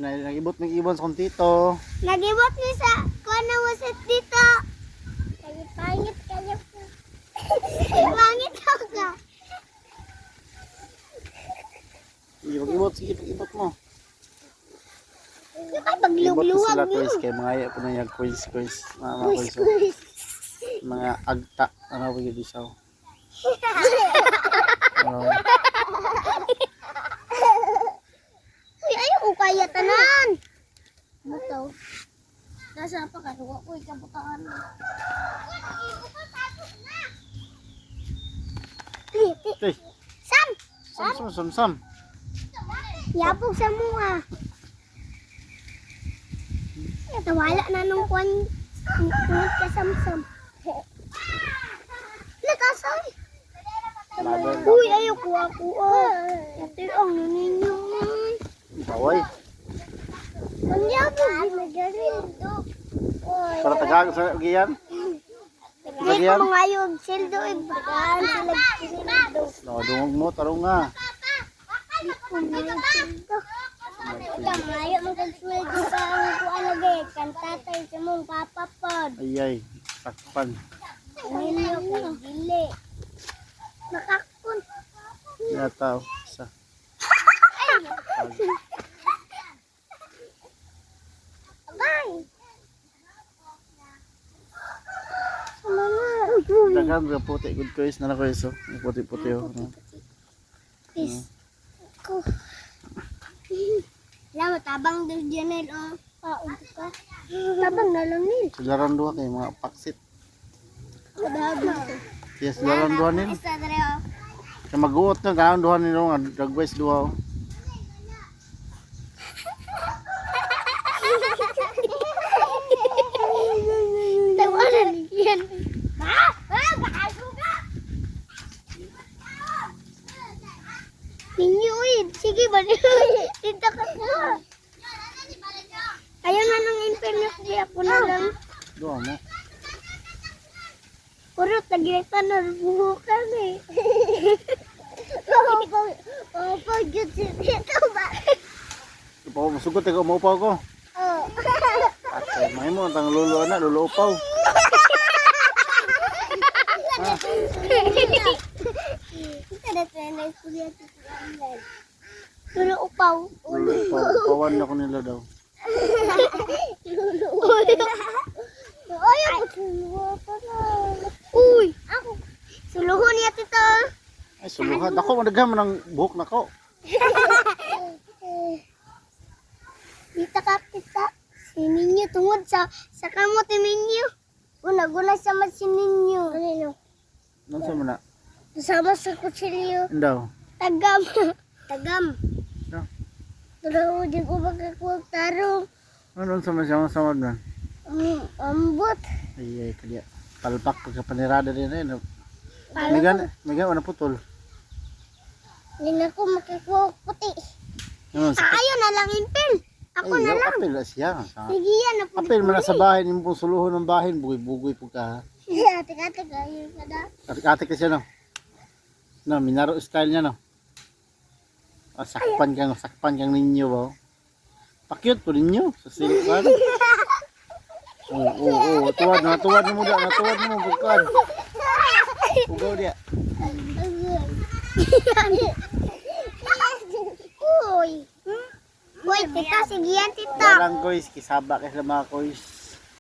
Nagibot ng ibon sa kong tito. Nagibot ni sa kuno mo sa dito. Pangit kayo. Pangit ka. Ibot, sige, ibot mo. Ay, Ibot ko paglugluwag sila niyo. quiz kay mga iya po na yung quiz. Mga quiz. Mga agta. Ano ba yung isaw? Uy, ayaw kaya tanan. Butaw. Nasa pa ka? Uy, kabutaan. Okay. Sam! Sam. Yapog sa mua. Wala na nung kwan. Tungod ka samsam. Lakasoy. Uy, ayaw ko ako. Ito ang ninyo. Baway. Ang yapog ginagaling. Para tagag sa giyan. Hindi ko ngayog sildo. Ibagaan sila sildo. Nakadungog mo, tarong nga. Hindi ko ngayog sildo. Ayaw magkagsuldo sa ang kuwan lagi. Kantatay sa mong papapod. Ayay, sakpan. Ninyo ko dili. Nakakpon. Yataw. Isa. Agay. Dagan ra puti good quiz na ko iso. Puti-puti oh. Peace. Ko. Lama tabang dos Janel oh. Paug ka. Tabang na lang nil. Sularan duha kay mga paksit. Kadagos. Yes, sularan duha nil. Isa dere oh. Kay maguot na kaon duha nilo nga dagwes duha. Oh. Tawanan yan. Ha? Bakasuga. Ninyuid. Sige ba? Tinta ka po. Ayaw na nang internet. Di ako na lang. Duha mo. Puro tagilita na buhukan eh. Opo, Diyos ito ba? Upaw masugot ko mo upaw ko. Oh. Patay may mo tang lulo na lulo upaw. Lulo upaw. Lulo upaw. Pawan na ko nila daw. Lulo upaw. Ay, ako suluha pa na. Uy, ako. Suluhon niya tito. Ay suluhan. Ako madaghan man ang buhok nako. Dita ka kita. Si Ninyo tungod sa kamot ni Ninyo. Guna sa mat si Ninyo. Ano? Nang sa mana? Sama sa kutsilyo. Indaw. Tagam. Tagam. No. Pero di ko makakuha tarong. Ano sa sama man? Ambot. Ay kaya palpak pagkapanirada din eh. Palpak. Megan ano putol. Hindi na ko makakuha puti. Ano sa Ayaw na lang impil. Ako na lang. apil na siya. Sige yan. Apil man na sa bahay ni mo suluhon ng bahay, bugoy-bugoy po ka. Ate-ate kayo ka na. Ate kasi no. No, minaro style niya no. Sakpan kang ninyo ba. Pakyut po ninyo sa silukan. Oo, tuwad mo bukan. Ugaw dia. Uy. Uy, tita, sige yan, tita. Walang kois, kisaba kasi mga kois.